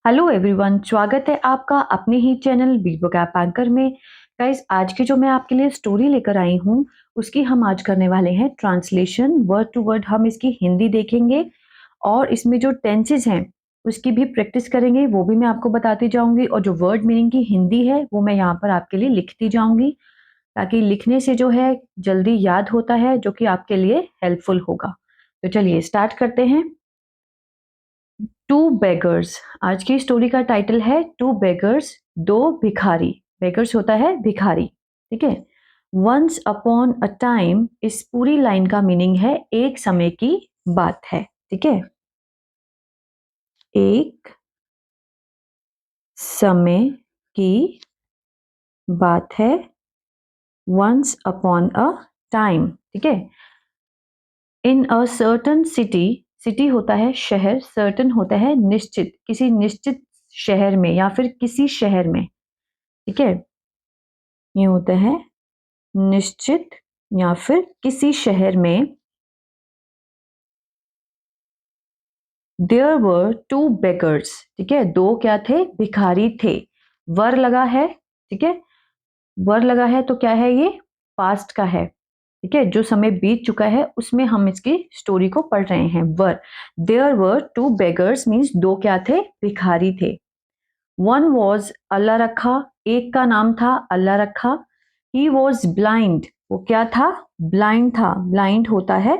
Hello everyone, स्वागत है आपका अपने ही channel B book app anchor में। गाइस, आज की जो मैं आपके लिए स्टोरी लेकर आई हूँ उसकी हम आज करने वाले हैं ट्रांसलेशन वर्ड टू वर्ड। हम इसकी हिंदी देखेंगे और इसमें जो टेंसेस हैं उसकी भी प्रैक्टिस करेंगे, वो भी मैं आपको बताती जाऊंगी। और जो वर्ड मीनिंग की हिंदी है वो मैं यहाँ पर आपके लिए लिखती जाऊंगी, ताकि लिखने से जो है जल्दी याद होता है, जो कि आपके लिए हेल्पफुल होगा। तो चलिए स्टार्ट करते हैं। टू बेगर्स, आज की स्टोरी का टाइटल है टू बेगर्स, दो भिखारी। बेगर्स होता है भिखारी, ठीक है। वंस अपॉन अ टाइम, इस पूरी लाइन का मीनिंग है एक समय की बात है, ठीक है। एक समय की बात है, वंस अपॉन अ टाइम, ठीक है। इन अ सर्टन सिटी, सिटी होता है शहर, सर्टन होता है निश्चित, किसी निश्चित शहर में या फिर किसी शहर में, ठीक है। ये होता है निश्चित या फिर किसी शहर में। देयर वर टू बेगर्स, ठीक है, दो क्या थे, भिखारी थे। वर लगा है, ठीक है। वर लगा है तो क्या है, ये पास्ट का है, ठीक है। जो समय बीत चुका है उसमें हम इसकी स्टोरी को पढ़ रहे हैं। Were, there were two beggars means दो क्या थे, भिखारी थे। वन वॉज, अल्लाह रखा, एक का नाम था अल्लाह रखा। ही वॉज ब्लाइंड, वो क्या था, ब्लाइंड था। ब्लाइंड होता है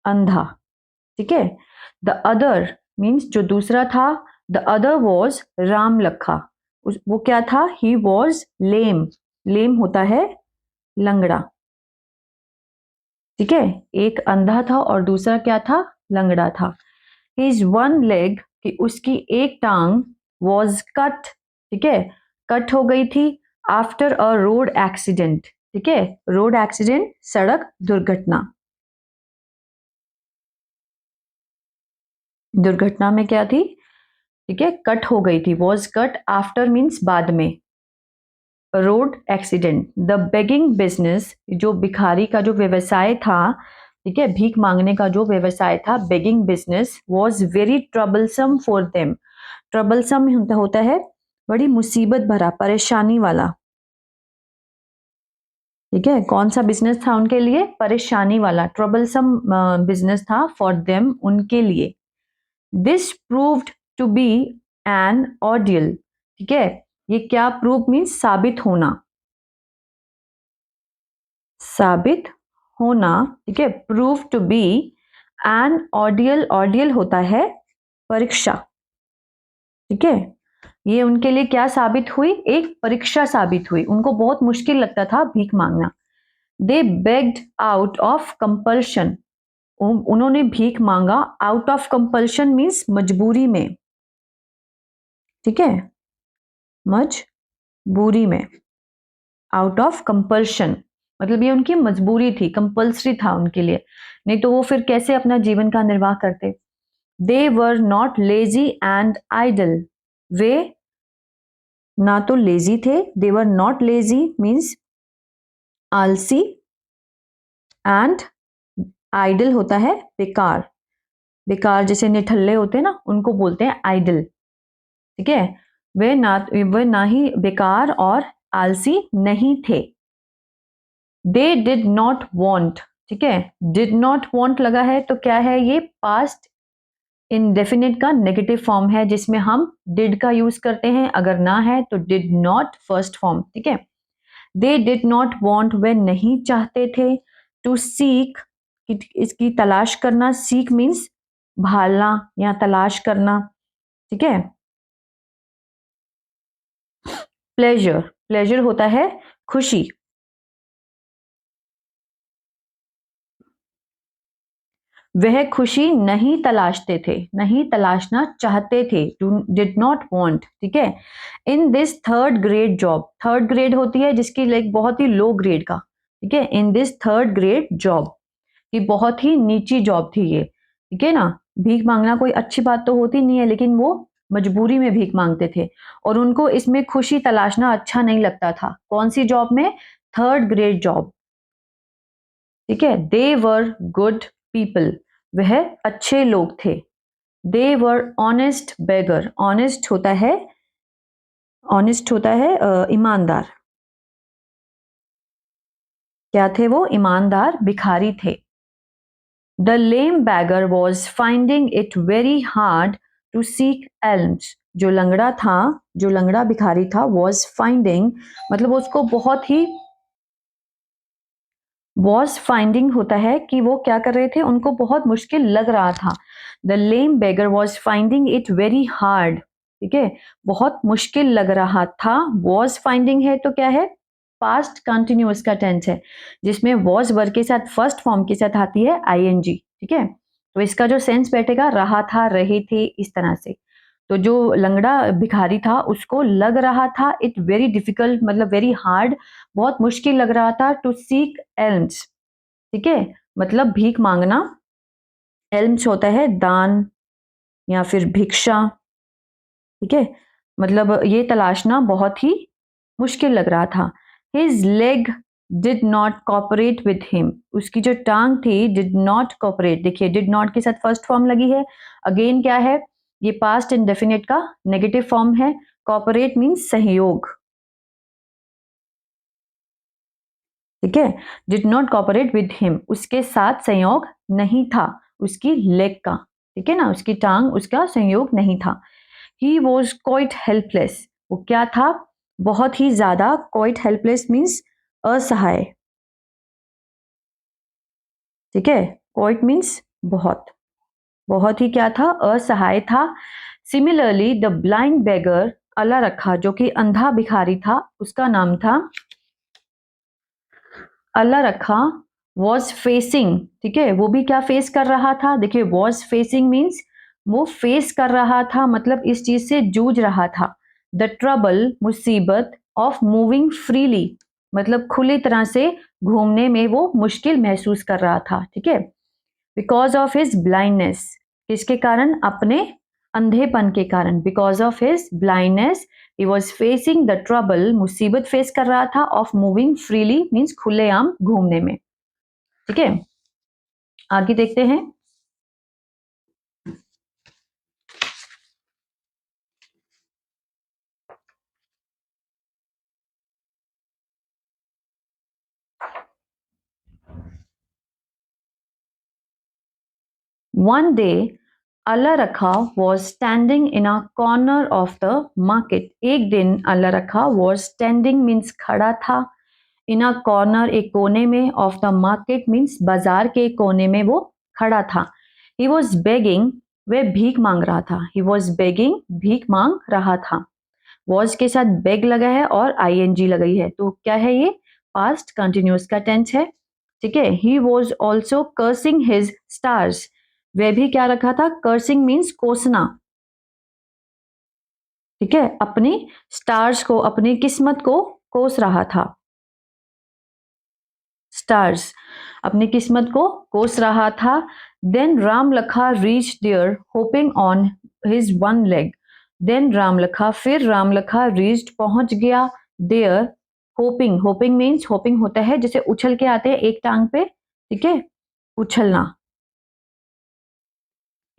अंधा, ठीक है। द अदर मीन्स जो दूसरा था, द अदर वॉज राम लखा, वो क्या था, ही वॉज लेम। लेम होता है लंगड़ा, ठीक है। एक अंधा था और दूसरा क्या था, लंगड़ा था। हिज वन लेग, कि उसकी एक टांग, वॉज कट, ठीक है, कट हो गई थी। आफ्टर अ रोड एक्सीडेंट, ठीक है, रोड एक्सीडेंट सड़क दुर्घटना। दुर्घटना में क्या थी, ठीक है, कट हो गई थी। वॉज कट, आफ्टर मीन्स बाद में। Road accident. The begging business, जो भिखारी का जो व्यवसाय था, ठीक है, भीख मांगने का जो व्यवसाय था, begging business, was very troublesome for them. Troublesome होता है बड़ी मुसीबत भरा, परेशानी वाला, ठीक है। कौन सा बिजनेस था उनके लिए, परेशानी वाला, ट्रबलसम बिजनेस था फॉर देम, उनके लिए। This proved to be an ordeal, ठीक है। ये क्या, प्रूव मीन्स साबित होना, साबित होना, ठीक है। Prove to be an ordeal, ordeal होता है परीक्षा, ठीक है। ये उनके लिए क्या साबित हुई, एक परीक्षा साबित हुई। उनको बहुत मुश्किल लगता था भीख मांगना। दे बेग्ड आउट ऑफ कंपल्शन, उन्होंने भीख मांगा आउट ऑफ कंपल्शन मीन्स मजबूरी में, ठीक है, मजबूरी में। आउट ऑफ कंपल्शन मतलब ये उनकी मजबूरी थी, कंपल्सरी था उनके लिए, नहीं तो वो फिर कैसे अपना जीवन का निर्वाह करते। They were not lazy and idle, वे ना तो लेजी थे, they were not lazy means आलसी, एंड आइडल होता है बेकार। बेकार जैसे निठल्ले होते हैं ना, उनको बोलते हैं आइडल, ठीक है। वे ना ही बेकार और आलसी नहीं थे। दे डिड नॉट वॉन्ट, ठीक है, डिड नॉट वॉन्ट लगा है तो क्या है, ये पास्ट इनडेफिनिट का नेगेटिव फॉर्म है, जिसमें हम डिड का यूज करते हैं। अगर ना है तो डिड नॉट फर्स्ट फॉर्म, ठीक है। दे डिड नॉट वॉन्ट, वे नहीं चाहते थे। टू सीक, इसकी तलाश करना, सीक मीन्स भालना या तलाश करना, ठीक है। प्लेजर, प्लेजर होता है खुशी। वह खुशी नहीं तलाशते थे, नहीं तलाशना चाहते थे, डिड नॉट वांट, ठीक है। In this third grade job, third grade होती है जिसकी लाइक बहुत ही लो ग्रेड का, ठीक है। In this third grade job, ये बहुत ही नीची जॉब थी ये, ठीक है ना। भीख मांगना कोई अच्छी बात तो होती नहीं है, लेकिन वो मजबूरी में भीख मांगते थे और उनको इसमें खुशी तलाशना अच्छा नहीं लगता था। कौन सी जॉब में, थर्ड ग्रेड जॉब, ठीक है। दे वर गुड पीपल, वह अच्छे लोग थे। They were honest beggar, honest होता है, ईमानदार। क्या थे वो? ईमानदार भिखारी थे। The lame beggar was finding it very hard to seek alms. जो लंगड़ा भिखारी था, वॉज फाइंडिंग मतलब उसको बहुत ही, वॉज फाइंडिंग होता है कि वो क्या कर रहे थे, उनको बहुत मुश्किल लग रहा था। The lame beggar was finding it very hard, ठीक है, बहुत मुश्किल लग रहा था। वॉज फाइंडिंग है तो क्या है? पास्ट कंटिन्यूअस का टेंस है, जिसमें वॉज वर्ब के साथ फर्स्ट फॉर्म के साथ आती है आईएनजी, ठीक है। तो इसका जो सेंस बैठेगा, रहा था, रहे थे, इस तरह से। तो जो लंगड़ा भिखारी था उसको लग रहा था इट वेरी डिफिकल्ट मतलब वेरी हार्ड, बहुत मुश्किल लग रहा था टू सीक एल्म्स, ठीक है, मतलब भीख मांगना। एल्म्स होता है दान या फिर भिक्षा, ठीक है, मतलब ये तलाशना बहुत ही मुश्किल लग रहा था। His leg did not cooperate with him, उसकी जो टांग थी डिड नॉट कॉपरेट, देखिए डिड नॉट के साथ फर्स्ट फॉर्म लगी है। अगेन क्या है? ये पास्ट इंडेफिनिट का नेगेटिव फॉर्म है। कॉपरेट मीन्स सहयोग, ठीक है। Did not cooperate with him, उसके साथ संयोग नहीं था, उसकी लेग का, ठीक है ना, उसकी टांग, उसका संयोग नहीं था। ही वॉज क्वाइट हेल्पलेस, वो क्या था? बहुत ही ज्यादा। क्वाइट हेल्पलेस मीन्स असहाय, ठीक है। क्वाइट मीन्स बहुत, बहुत ही क्या था? असहाय था। सिमिलरली द ब्लाइंड बेगर, अल्लाह रखा, जो कि अंधा भिखारी था, उसका नाम था अल्लाह रखा, वॉज फेसिंग, ठीक है, वो भी क्या फेस कर रहा था? देखिए वॉज फेसिंग मीन्स वो फेस कर रहा था, मतलब इस चीज से जूझ रहा था। द ट्रबल, मुसीबत, ऑफ मूविंग फ्रीली, मतलब खुली तरह से घूमने में वो मुश्किल महसूस कर रहा था, ठीक है। बिकॉज ऑफ हिज ब्लाइंडनेस, किसके कारण? अपने अंधेपन के कारण। Because of his blindness he was facing the trouble, मुसीबत फेस कर रहा था, ऑफ मूविंग फ्रीली मीन्स खुलेआम घूमने में, ठीक है। आगे देखते हैं। वन डे अल्लाह रखा was standing in a corner of the market. एक दिन अल्लाह रखा वॉज स्टैंडिंग मीन्स खड़ा था, इन अ कॉर्नर एक कोने में, ऑफ द मार्केट मीन्स बाजार के कोने में वो खड़ा था। ही वॉज बेगिंग, वह भीख मांग रहा था। ही वॉज बेगिंग, भीख मांग रहा था। वॉज के साथ बेग लगा है और आईएनजी लगाई है, तो क्या है ये? पास्ट कंटिन्यूअस का टेंस है, ठीक है। He was also cursing his stars, वह भी क्या रखा था? कर्सिंग मीन्स कोसना, ठीक है, अपनी स्टार्स को, अपनी किस्मत को कोस रहा था। स्टार्स, अपनी किस्मत को कोस रहा था। Then Ram Lakha reach there hopping on his one leg. Then Ram Lakha, फिर राम लखा रीच्ड, पहुंच गया, there, hopping, hopping means, hopping होता है जैसे उछल के आते हैं एक टांग पे, ठीक है, उछलना,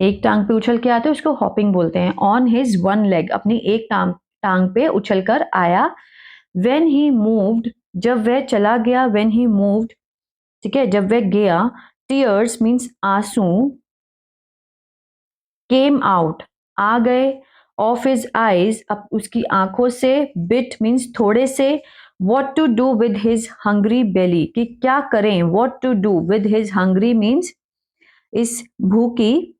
एक टांग पे उछल के आते हैं उसको हॉपिंग बोलते हैं। ऑन हिज वन लेग, अपनी एक टांग टांग पे उछल कर आया। वेन ही मूव्ड, जब वह चला गया, वेन ही मूव्ड, ठीक है, जब वह गया। टीयर्स मीन्स आंसू, केम आउट, आ गए, ऑफ हिज आईज, अब उसकी आंखों से, बिट मीन्स थोड़े से। What to do with his hungry belly, कि क्या करें, what to do with his hungry means इस भूखी,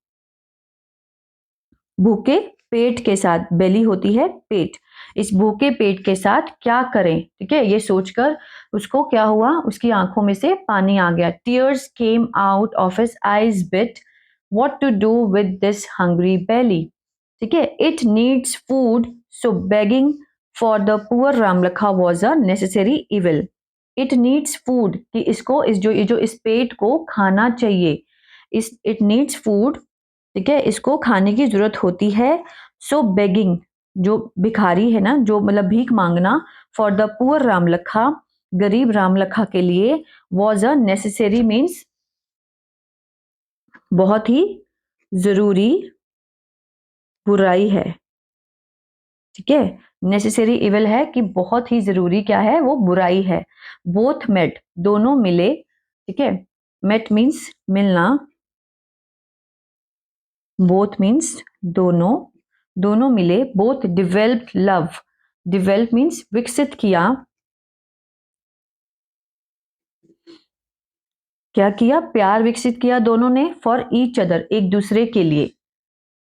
भूखे पेट के साथ, बेली होती है पेट, इस भूखे पेट के साथ क्या करें, ठीक है, ये सोचकर उसको क्या हुआ, उसकी आंखों में से पानी आ गया। Tears came out of his eyes bit, what to do with this hungry belly, ठीक है। It needs food, so begging for the poor Ramlakha was a necessary evil. It needs food, कि इसको, इस जो, ये जो इस पेट को खाना चाहिए, इस, इट नीड्स फूड, ठीक है, इसको खाने की जरूरत होती है। सो बेगिंग, जो भिखारी है ना, जो मतलब भीख मांगना, फॉर द पुअर रामलखा, गरीब रामलखा के लिए, वॉज अ नेसेसरी मीन्स बहुत ही जरूरी, बुराई है, ठीक है। नेसेसरी इविल है कि बहुत ही जरूरी क्या है, वो बुराई है। बोथ मेट, दोनों मिले, ठीक है। मेट मीन्स मिलना, बोथ मीन्स दोनों, दोनों मिले। Both developed love, develop means विकसित किया, क्या किया, प्यार विकसित किया दोनों ने। फॉर ईच अदर, एक दूसरे के लिए,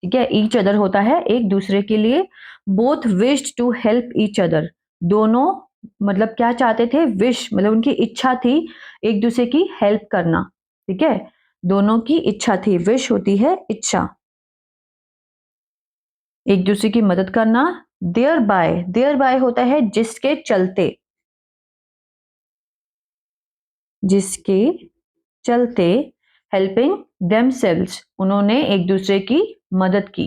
ठीक है। ईच अदर होता है एक दूसरे के लिए। Both wished to help each other, दोनों मतलब क्या चाहते थे, विश मतलब उनकी इच्छा थी एक दूसरे की हेल्प करना, ठीक है। दोनों की इच्छा थी, विश होती है इच्छा, एक दूसरे की मदद करना। देयर बाय होता है जिसके चलते, जिसके चलते। हेल्पिंग देमसेल्व्स, उन्होंने एक दूसरे की मदद की,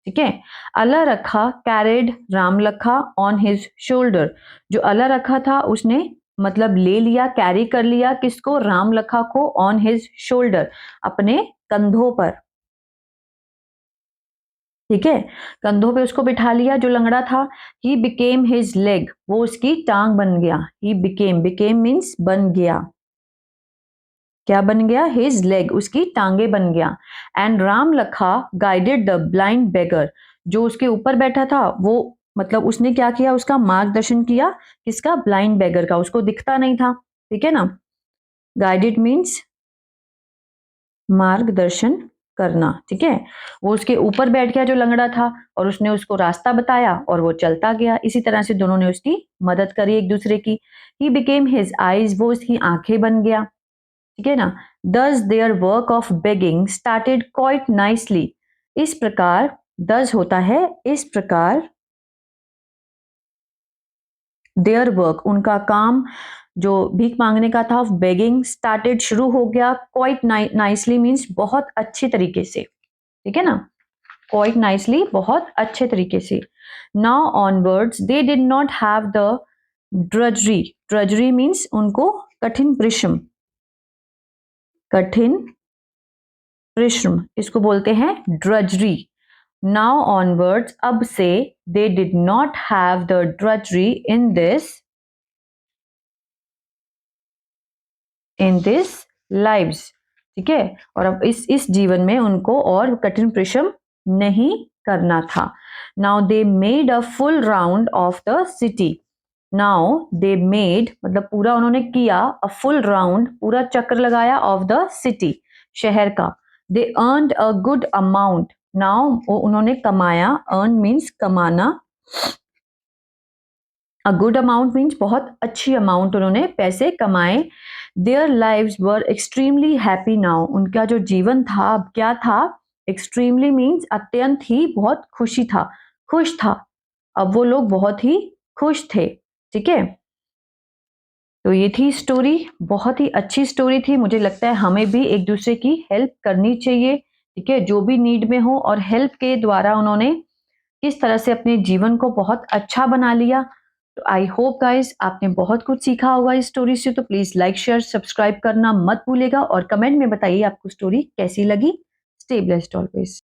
ठीक है। अल्लाह रखा, कैरिड राम लखा ऑन हिज शोल्डर, जो अल्लाह रखा था उसने मतलब ले लिया, कैरी कर लिया किसको, राम लखा को, ऑन हिज शोल्डर, अपने कंधों पर, ठीक है। कंधों पे उसको बिठा लिया जो लंगड़ा था। ही बिकेम हिज लेग, वो उसकी टांग बन गया। ही बिकेम, बिकेम मीन्स बन गया, क्या बन गया, हिज लेग, उसकी टांगे बन गया। एंड राम लखा गाइडेड द ब्लाइंड बेगर, जो उसके ऊपर बैठा था वो मतलब उसने क्या किया, उसका मार्गदर्शन किया, किसका, ब्लाइंड बेगर का, उसको दिखता नहीं था, ठीक है ना। गाइडेड मीन्स मार्गदर्शन करना, ठीक है। वो उसके ऊपर बैठ गया जो लंगड़ा था, और उसने उसको रास्ता बताया और वो चलता गया। इसी तरह से दोनों ने उसकी मदद करी एक दूसरे की। ही बिकेम हिज आईज, वो उसकी आंखें बन गया, ठीक है ना। दस their work of begging started quite nicely, इस प्रकार, दस होता है इस प्रकार, देयर वर्क उनका काम, जो भीख मांगने का था, बेगिंग स्टार्टेड शुरू हो गया, क्वाइट नाइसली मीन्स बहुत अच्छे तरीके से, ठीक है ना। क्वाइट नाइसली बहुत अच्छे तरीके से। Now onwards they did not have the drudgery, drudgery means उनको कठिन परिश्रम, कठिन परिश्रम इसको बोलते हैं ड्रजरी। नाउ ऑनवर्ड्स, अब से, they did not have the drudgery in this lives, ठीक है। और अब इस जीवन में उनको और कठिन परिश्रम नहीं करना था। Now they made a full round of the city, now they made मतलब पूरा उन्होंने किया, अ फुल राउंड पूरा चक्कर लगाया, ऑफ द सिटी शहर का। They earned a good amount, now उन्होंने कमाया, अर्न मीन्स कमाना, अ गुड अमाउंट मीन्स बहुत अच्छी अमाउंट उन्होंने पैसे कमाए। Their lives were extremely happy now, उनका जो जीवन था अब क्या था, एक्सट्रीमली मीन्स अत्यंत ही, बहुत खुशी था, खुश था। अब वो लोग बहुत ही खुश थे, ठीक है। तो ये थी स्टोरी, बहुत ही अच्छी स्टोरी थी। मुझे लगता है हमें भी एक दूसरे की हेल्प करनी चाहिए, ठीक है, जो भी नीड में हो। और हेल्प के द्वारा उन्होंने किस तरह से अपने जीवन को बहुत अच्छा बना लिया। तो आई होप गाइस आपने बहुत कुछ सीखा होगा इस स्टोरी से। तो प्लीज लाइक शेयर सब्सक्राइब करना मत भूलिएगा, और कमेंट में बताइए आपको स्टोरी कैसी लगी। Stay blessed always.